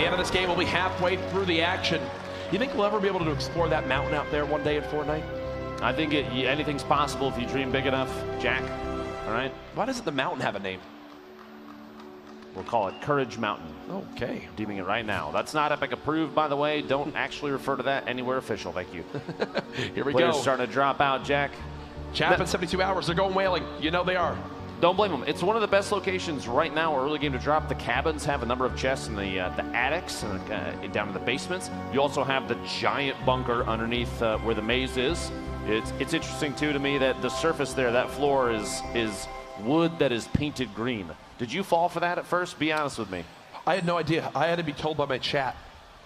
end of this game, we'll be halfway through the action. You think we'll ever be able to explore that mountain out there one day in Fortnite? I think anything's possible if you dream big enough, Jack. All right? Why doesn't the mountain have a name? We'll call it Courage Mountain. Okay. I'm deeming it right now. That's not Epic approved, by the way. Don't actually refer to that anywhere official. Thank you. Here we Players go. starting to drop out, Jack. Chap in 72 hours. They're going whaling. You know they are. Don't blame them. It's one of the best locations right now, early game to drop. The cabins have a number of chests in the attics and down in the basements. You also have the giant bunker underneath where the maze is. It's interesting, too, to me that the surface there, that floor is wood that is painted green. Did you fall for that at first? Be honest with me. I had no idea. I had to be told by my chat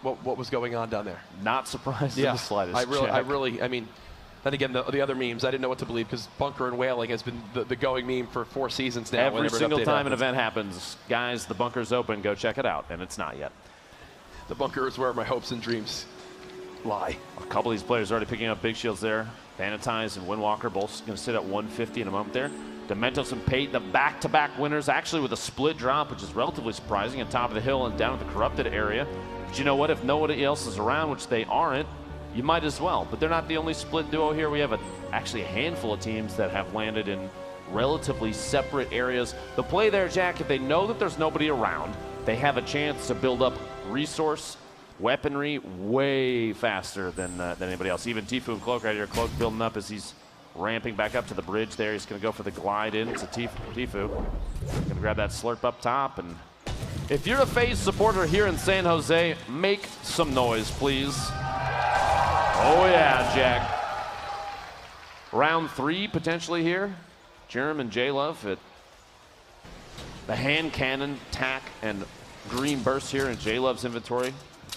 what was going on down there. Not surprised in the slightest. I mean, then again, the other memes, I didn't know what to believe because bunker and whaling has been the going meme for 4 seasons now. Every single time an event happens, guys, the bunker's open, go check it out, and it's not yet. The bunker is where my hopes and dreams lie. A couple of these players already picking up big shields there. Vanitize and Windwalker both going to sit at 150 in a moment there. Dementos and Pate, the back-to-back winners, actually with a split drop, which is relatively surprising, on top of the hill and down at the corrupted area. But you know what? If nobody else is around, which they aren't, you might as well. But they're not the only split duo here. We have actually a handful of teams that have landed in relatively separate areas. The play there, Jack, if they know that there's nobody around, they have a chance to build up resource, weaponry way faster than anybody else. Even Tfue and Cloak right here. Cloak building up as he's ramping back up to the bridge there. He's going to go for the glide in to Tfue. Going to grab that slurp up top. And if you're a FaZe supporter here in San Jose, make some noise, please. Oh, yeah, Jack. Round 3 potentially here. Jerem and J-Love at the hand cannon, tack, and green burst here in J-Love's inventory.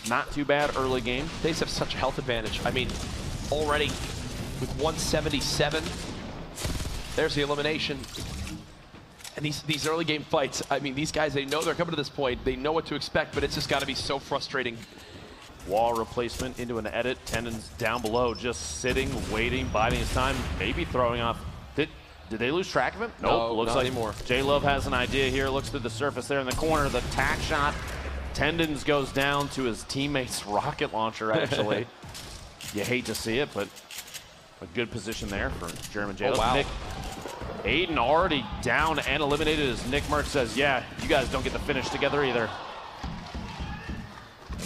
Not too bad early game. They have such a health advantage. I mean, already with 177, there's the elimination. And these early game fights, I mean, these guys, they know they're coming to this point. They know what to expect, but it's just got to be so frustrating. Wall replacement into an edit. Tendons down below, just sitting, waiting, biding his time, maybe throwing off. Did they lose track of him? Nope. No, looks not like anymore. J-Love has an idea here. Looks through the surface there in the corner. The tack shot. Tendons goes down to his teammate's rocket launcher, actually. You hate to see it, but a good position there for German J-Love. Oh, wow. Aiden already down and eliminated as Nick Merck says, yeah, you guys don't get to finish together either.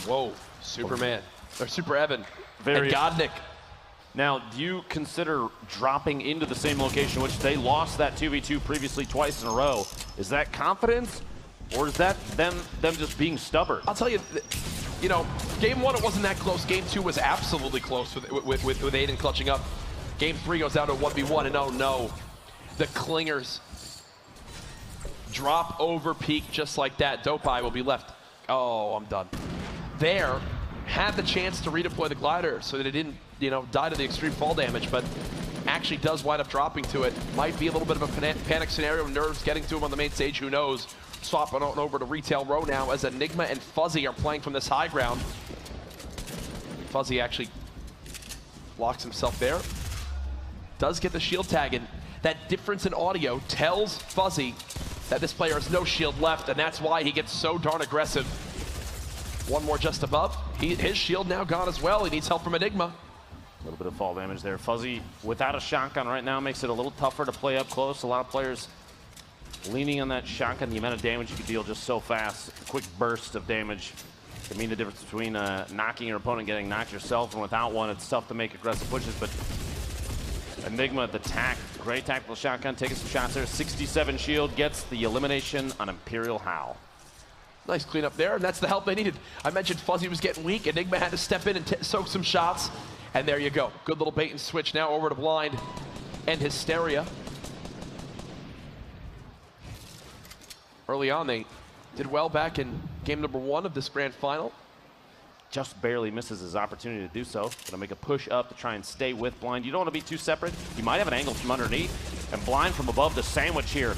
Whoa, Superman, or Super Evan, Very and Godnick. Now, do you consider dropping into the same location, which they lost that 2v2 previously twice in a row? Is that confidence, or is that them just being stubborn? I'll tell you, you know, game 1 it wasn't that close. Game 2 was absolutely close with Aiden clutching up. Game 3 goes down to 1v1, and oh no, the Clingers drop over peak just like that. Dopeye will be left. Oh, I'm done. There, had the chance to redeploy the glider so that it didn't, you know, die to the extreme fall damage, but actually does wind up dropping to it. Might be a little bit of a panic scenario. Nerves getting to him on the main stage, who knows. Swapping on over to Retail Row now as Enigma and Fuzzy are playing from this high ground. Fuzzy actually locks himself there. Does get the shield tag, and that difference in audio tells Fuzzy that this player has no shield left, and that's why he gets so darn aggressive. One more just above. His shield now gone as well. He needs help from Enigma. A little bit of fall damage there. Fuzzy, without a shotgun right now, makes it a little tougher to play up close. A lot of players leaning on that shotgun. The amount of damage you can deal just so fast. A quick burst of damage can mean the difference between knocking your opponent, getting knocked yourself, and without one, it's tough to make aggressive pushes. But Enigma, the tack, great tactical shotgun, taking some shots there. 67 shield, gets the elimination on Imperial Howl. Nice cleanup there, and that's the help they needed. I mentioned Fuzzy was getting weak. Enigma had to step in and soak some shots, and there you go. Good little bait and switch now over to Blind and Hysteria. Early on, they did well back in game number 1 of this grand final. Just barely misses his opportunity to do so. Gonna make a push up to try and stay with Blind. You don't want to be too separate. You might have an angle from underneath, and Blind from above the sandwich here.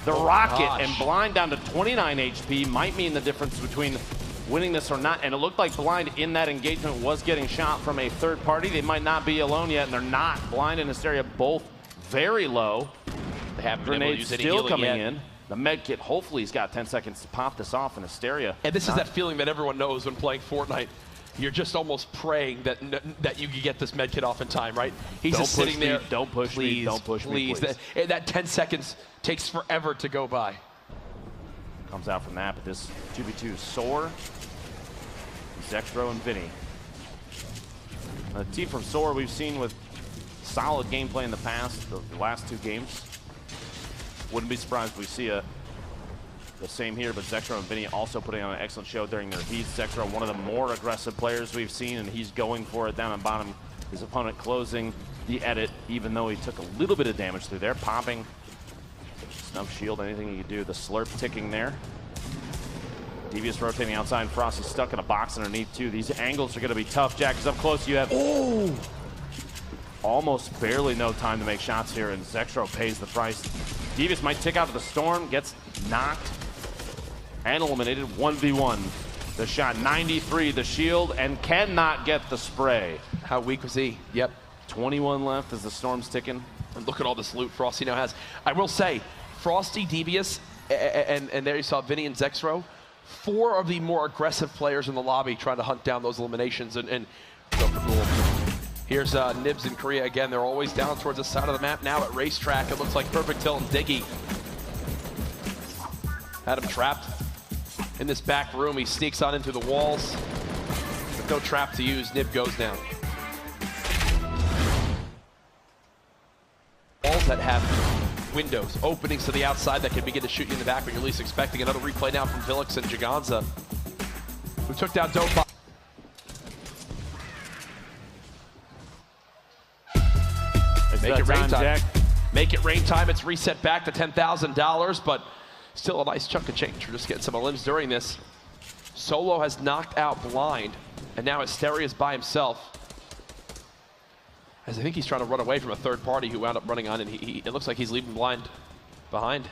The rocket and Blind down to 29 HP might mean the difference between winning this or not. And it looked like Blind in that engagement was getting shot from a third party. They might not be alone yet, and they're not. Blind and Hysteria both very low. They haven't Grenades still coming in. the med kit. Hopefully he's got 10 seconds to pop this off in Hysteria. And this is that feeling that everyone knows when playing Fortnite. You're just almost praying that you can get this med kit off in time, right? He's just sitting there. Don't push me. Don't push me, please. That 10 seconds takes forever to go by. Comes out from that, but this 2v2 Soar, Zexro, and Vinny. A team from Soar we've seen with solid gameplay in the past, the last 2 games. Wouldn't be surprised if we see the same here, but Zexro and Vinny also putting on an excellent show during their heats. Zexro, one of the more aggressive players we've seen, and he's going for it down on bottom. His opponent closing the edit, even though he took a little bit of damage through there. Popping, snub shield, anything he could do. The slurp ticking there. Devious rotating outside. Frosty stuck in a box underneath, too. These angles are going to be tough. Jack is up close. You have almost barely no time to make shots here, and Zexro pays the price. Devious might tick out of the storm, gets knocked and eliminated. 1v1. The shot 93, the shield, and cannot get the spray. How weak was he? Yep. 21 left as the storm's ticking. And look at all this loot Frosty now has. I will say, Frosty, Devious, and there you saw Vinny and Zexro. 4 of the more aggressive players in the lobby trying to hunt down those eliminations and go for gold. Here's Nibs in Korea again. They're always down towards the side of the map now at Racetrack. It looks like Perfect Hill and Diggy had him trapped in this back room. He sneaks on into the walls. With no trap to use, Nib goes down. Walls that have windows, openings to the outside that can begin to shoot you in the back when you're least expecting. Another replay now from Villix and Jaganza, who took down Dope. Make it rain time. Jack. Make it rain time. It's reset back to $10,000, but still a nice chunk of change. We're just getting some limbs during this. Solo has knocked out Blind, and now Hysteria is by himself. As I think he's trying to run away from a third party who wound up running on, and it looks like he's leaving Blind behind.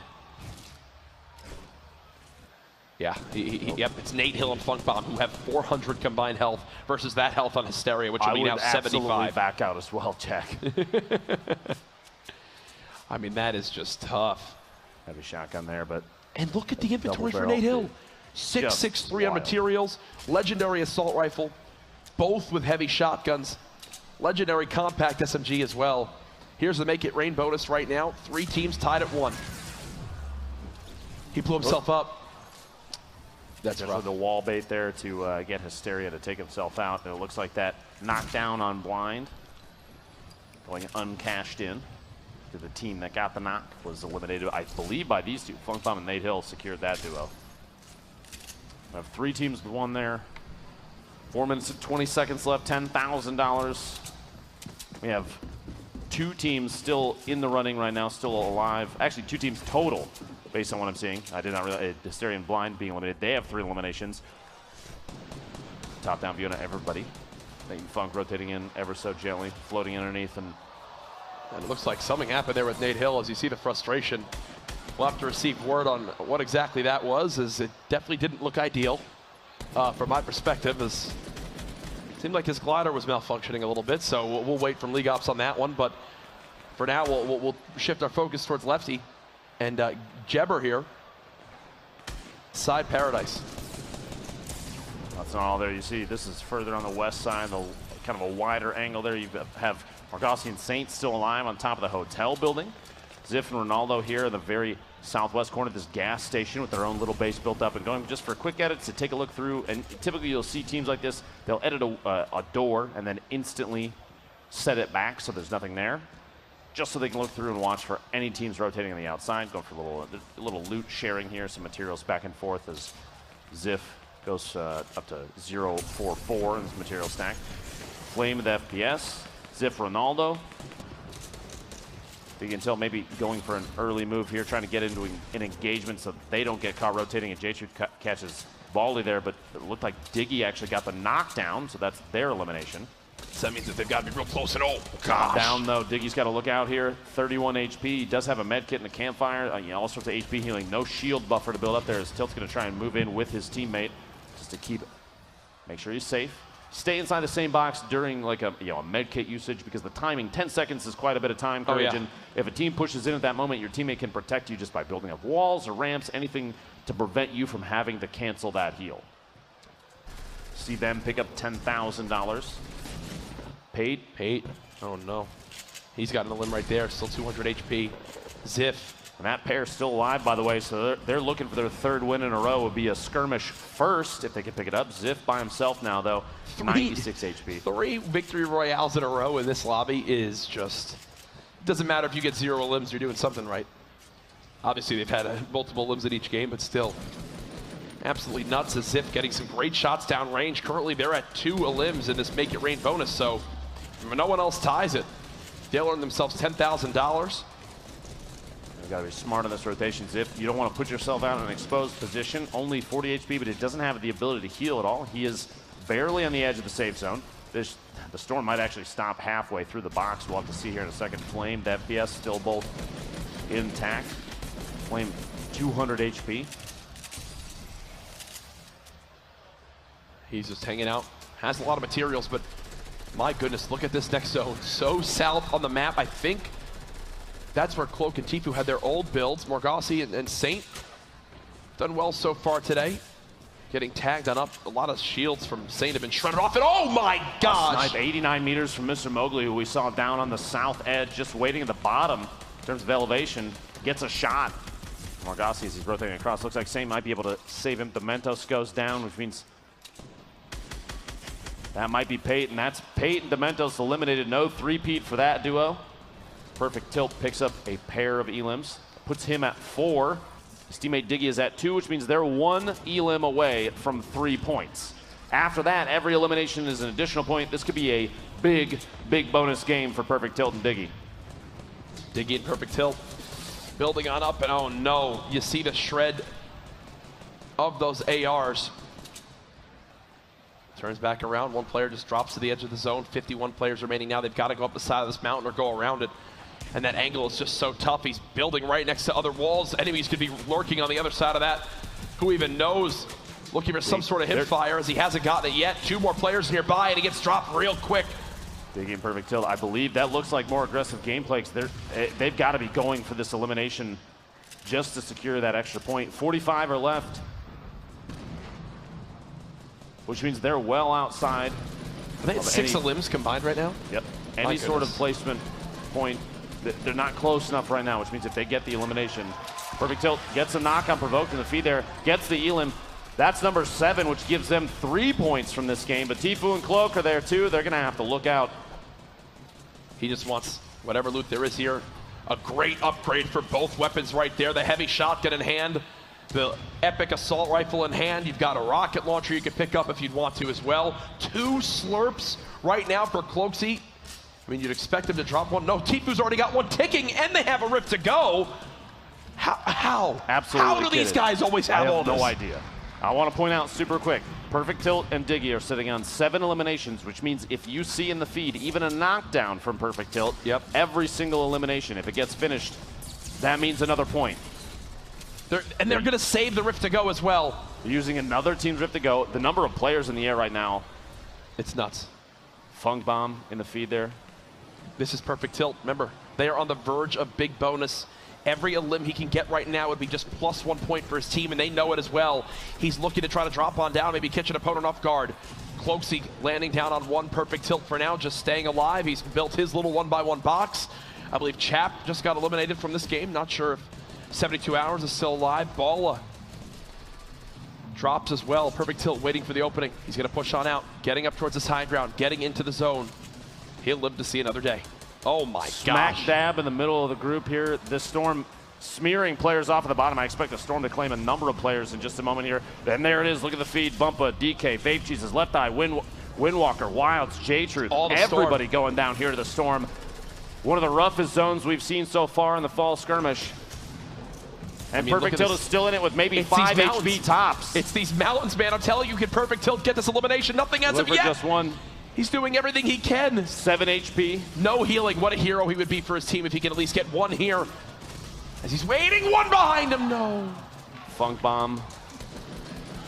Yeah, yep, it's Nate Hill and Funkbomb who have 400 combined health versus that health on Hysteria, which will be now 75. I would absolutely back out as well, Jack. I mean, that is just tough. Heavy shotgun there, but... And look at the inventory for Nate Hill. 6.63 on materials, legendary assault rifle, both with heavy shotguns, legendary compact SMG as well. Here's the Make It Rain bonus right now. 3 teams tied at 1. He blew himself up. That's rough. The wall bait there to get Hysteria to take himself out. And it looks like that knockdown on Blind, going uncashed in to the team that got the knock, was eliminated, I believe, by these 2. Funkbomb and Nate Hill secured that duo. We have 3 teams with 1 there. 4 minutes and 20 seconds left, $10,000. We have 2 teams still in the running right now, still alive. Actually, 2 teams total, based on what I'm seeing. I did not realize Hysteria and Blind being eliminated. They have 3 eliminations. Top down view on everybody. Making Funk rotating in ever so gently, floating underneath. And it looks like something happened there with Nate Hill as you see the frustration. We'll have to receive word on what exactly that was, as it definitely didn't look ideal from my perspective. As it seemed like his glider was malfunctioning a little bit, so we'll wait from League Ops on that one. But for now, we'll shift our focus towards Lefty. And Jebber here, side Paradise. That's not all there. You see, this is further on the west side, kind of a wider angle there. You have Argosian Saints still alive on top of the hotel building. Ziff and Ronaldo here in the very southwest corner of this gas station with their own little base built up and going just for quick edits to take a look through. And typically you'll see teams like this, they'll edit a door and then instantly set it back so there's nothing there, just so they can look through and watch for any teams rotating on the outside. Going for a little loot sharing here, some materials back and forth as Ziff goes up to 0.44 in this material stack. Flame with FPS, Ziff Ronaldo. You can tell maybe going for an early move here, trying to get into an engagement so they don't get caught rotating, and J-Truth catches volley there, but it looked like Diggy actually got the knockdown, so that's their elimination. So that means that they've got to be real close and gosh. Down though, Diggy's got to look out here, 31 HP. He does have a med kit and a campfire, all sorts of HP healing, no shield buffer to build up there as Tilt's going to try and move in with his teammate just to make sure he's safe. stay inside the same box during like a med kit usage, because the timing, 10 seconds is quite a bit of time, Courage. And if a team pushes in at that moment, your teammate can protect you just by building up walls or ramps, anything to prevent you from having to cancel that heal. See them pick up $10,000. Paid. Oh no. He's got an limb right there, still 200 HP. Ziff. And that pair's still alive, by the way, so they're looking for their third win in a row. It would be a Skirmish first if they can pick it up. Ziff by himself now, though, 96 HP. 3 victory royales in a row in this lobby is just... Doesn't matter if you get 0 limbs, you're doing something right. Obviously, they've had multiple limbs in each game, but still. Absolutely nuts as Ziff getting some great shots down range. Currently, they're at 2 limbs in this Make It Rain bonus, so no one else ties it. They'll earn themselves $10,000. You've got to be smart on this rotation, Ziff. You don't want to put yourself out in an exposed position. Only 40 HP, but it doesn't have the ability to heal at all. He is barely on the edge of the safe zone. The Storm might actually stop halfway through the box. We'll have to see here in a second. Flame, the FPS still both intact. Flame, 200 HP. He's just hanging out. Has a lot of materials, but my goodness, look at this next zone. So south on the map. I think that's where Cloak and Tfue had their old builds. Morgasi and Saint done well so far today. Getting tagged on up. A lot of shields from Saint have been shredded off. And oh my gosh! Snipe 89 meters from Mr. Mowgli, who we saw down on the south edge, just waiting at the bottom in terms of elevation. Gets a shot. Morgasi, as he's rotating across, looks like Saint might be able to save him. Dementos goes down, which means that might be Peyton. That's Peyton. Dementos eliminated. No three-peat for that duo. Perfect Tilt picks up a pair of elims. Puts him at 4. His teammate Diggy is at 2, which means they're 1 elim away from 3 points. After that, every elimination is an additional point. This could be a big, big bonus game for Perfect Tilt and Diggy. Diggy and Perfect Tilt building on up, and oh no, you see the shred of those ARs. Turns back around, 1 player just drops to the edge of the zone. 51 players remaining now. They've got to go up the side of this mountain or go around it. And that angle is just so tough. He's building right next to other walls. Enemies could be lurking on the other side of that. Who even knows? Looking for some sort of hip fire as he hasn't gotten it yet. 2 more players nearby and he gets dropped real quick. Diggy and Perfect Tilt, I believe that looks like more aggressive gameplay. They've got to be going for this elimination just to secure that extra point. 45 are left, which means they're well outside. Are they at 6 limbs combined right now? Yep. Any sort of placement point, they're not close enough right now, which means if they get the elimination. Perfect Tilt gets a knock on provoked in the feed there, gets the elim. That's number 7, which gives them 3 points from this game. But Tfue and Cloak are there too. They're going to have to look out. He just wants whatever loot there is here. A great upgrade for both weapons right there. The heavy shotgun in hand, the epic assault rifle in hand. You've got a rocket launcher you could pick up if you'd want to as well. 2 slurps right now for Cloaksy. I mean, you'd expect him to drop one. No, Tfue's already got 1 ticking, and they have a rift to go. How? Absolutely. How do these guys always have all this? No idea. I want to point out super quick, Perfect Tilt and Diggy are sitting on 7 eliminations, which means if you see in the feed even a knockdown from Perfect Tilt, every single elimination, if it gets finished, that means another point. They're going to save the rift to go as well. They're using another team's rift to go. The number of players in the air right now, it's nuts. Funk Bomb in the feed there. This is Perfect Tilt. Remember, they are on the verge of big bonus. Every elim he can get right now would be just +1 point for his team, and they know it as well. He's looking to try to drop on down, maybe catch an opponent off guard. Cloaksy landing down on 1 Perfect Tilt for now, just staying alive. He's built his little 1x1 box. I believe Chap just got eliminated from this game. Not sure if 72 Hours is still alive. Balla drops as well. Perfect Tilt waiting for the opening. He's going to push on out, getting up towards this high ground, getting into the zone. He'll live to see another day. Oh my gosh. Smack dab in the middle of the group here. This Storm smearing players off at the bottom. I expect the Storm to claim a number of players in just a moment here. And there it is. Look at the feed. Bumpa, DK, Vape Cheeses, Left Eye, Windwalker, Wilds, J-Truth. Everybody going down here to the Storm. One of the roughest zones we've seen so far in the fall skirmish. And Perfect Tilt is still in it with maybe 5 HP tops. It's these mountains, man. I'm telling you, can Perfect Tilt get this elimination? Nothing as of yet. Just 1. He's doing everything he can. 7 HP. No healing. What a hero he would be for his team if he can at least get 1 here. As he's waiting, 1 behind him. No. Funk Bomb.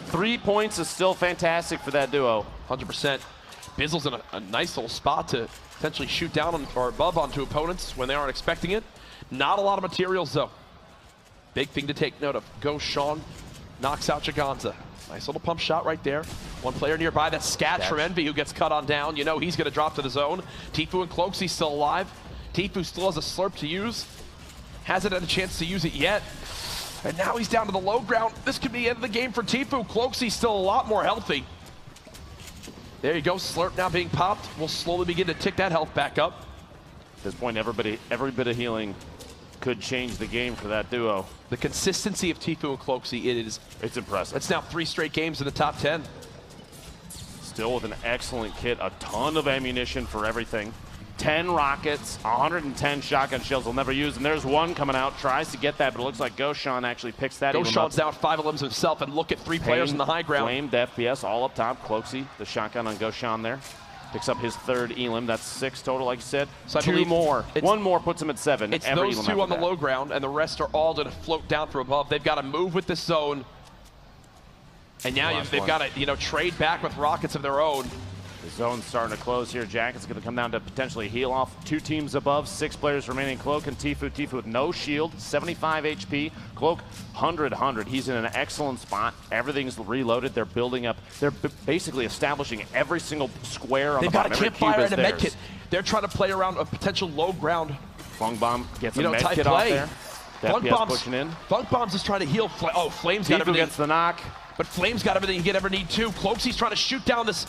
3 points is still fantastic for that duo. 100%. Bizzle's in a nice little spot to potentially shoot down on, or above onto opponents when they aren't expecting it. Not a lot of materials, though. Big thing to take note of. Go Sean, knocks out Chiganza. Nice little pump shot right there. One player nearby, that's Sketch from Envy, who gets cut on down. You know he's going to drop to the zone. Tfue and Cloakzy still alive. Tfue still has a slurp to use. Hasn't had a chance to use it yet. And now he's down to the low ground. This could be the end of the game for Tfue. Cloakzy's still a lot more healthy. There you go, slurp now being popped. We'll slowly begin to tick that health back up. At this point, every bit of healing could change the game for that duo. The consistency of Tfue and Cloakzy, it's impressive. It's now 3 straight games in the top 10. Still with an excellent kit, a ton of ammunition for everything. 10 rockets, 110 shotgun shells they'll never use, and there's one coming out, tries to get that, but it looks like Goshan actually picks that. Goshan's down 5 elims himself, and look at 3 players in the high ground. Flamed FPS all up top. Cloakzy, the shotgun on Goshan there. Picks up his 3rd elim. That's 6 total, like you said. So 2 more. 1 more puts him at 7. It's those 2 on the low ground, and the rest are all going to float down from above. They've got to move with this zone. And now they've got to, trade back with rockets of their own. The zone's starting to close here. Jack is going to come down to potentially heal off 2 teams above. 6 players remaining. Cloak and Tfue. Tfue with no shield, 75 HP. Cloak, 100. He's in an excellent spot. Everything's reloaded. They're building up. They're basically establishing every single square on the bottom. They've got a campfire and a med kit. They're trying to play around a potential low ground. Fung Bomb gets a med kit off there. FPS pushing in. Funk Bomb's is trying to heal. Flame's got everything. Gets the knock. But Flame's got everything you could ever need too. Cloakzy's trying to shoot down this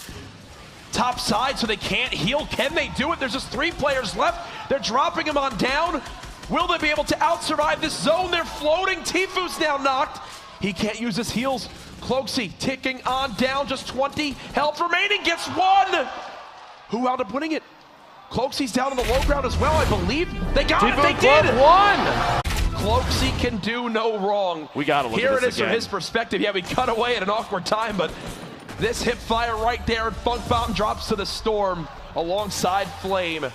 top side so they can't heal. Can they do it? There's just 3 players left. They're dropping him on down. Will they be able to out-survive this zone? They're floating. Tfue's now knocked. He can't use his heals. Cloakzy ticking on down. Just 20 health remaining. Gets 1. Who wound up winning it? Cloakzy's down on the low ground as well, I believe. They got it. They did. 1. Cloakzy can do no wrong. We got to look Here at this it is again. from his perspective. Yeah, we cut away at an awkward time, but this hip fire right there, and Funk Bomb drops to the storm alongside Flame.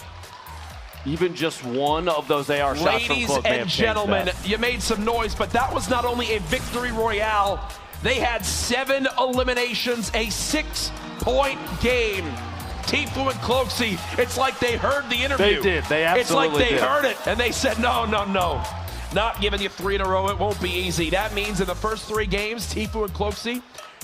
Even just one of those AR shots from Cloak may have changed that. Ladies and gentlemen, you made some noise, but that was not only a victory royale. They had 7 eliminations, a 6-point game. Tfue and Cloakzy, it's like they heard the interview. They did. They absolutely did. It's like they heard it, and they said, no. Not giving you 3 in a row. It won't be easy. That means in the first 3 games, Tfue and Cloakzy,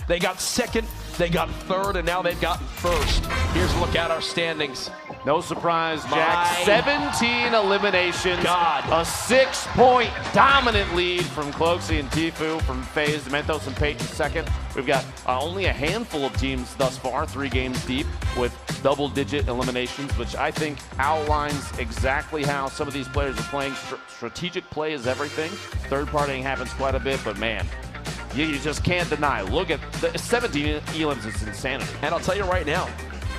they got 2nd, they got 3rd, and now they've gotten 1st. Here's a look at our standings. No surprise, Jack. 17 eliminations. God. A 6-point dominant lead from Cloakzy and Tfue, from FaZe, Mentos, and Peyton 2nd. We've got only a handful of teams thus far, 3 games deep, with double-digit eliminations, which I think outlines exactly how some of these players are playing. Strategic play is everything. Third-partying happens quite a bit, but man, you just can't deny. Look at the 17 elims. It's insanity. And I'll tell you right now,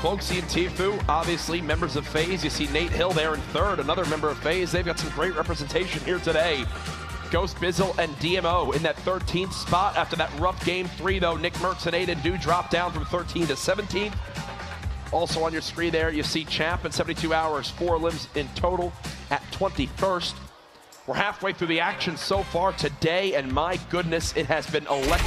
Cloakzy and Tfue, obviously members of FaZe. You see Nate Hill there in 3rd, another member of FaZe. They've got some great representation here today. Ghost, Bizzle, and DMO in that 13th spot. After that rough game 3, though, Nick Mertz and Aiden do drop down from 13 to 17th. Also on your screen there, you see Champ in 72 hours, 4 limbs in total at 21st. We're halfway through the action so far today, and my goodness, it has been electric.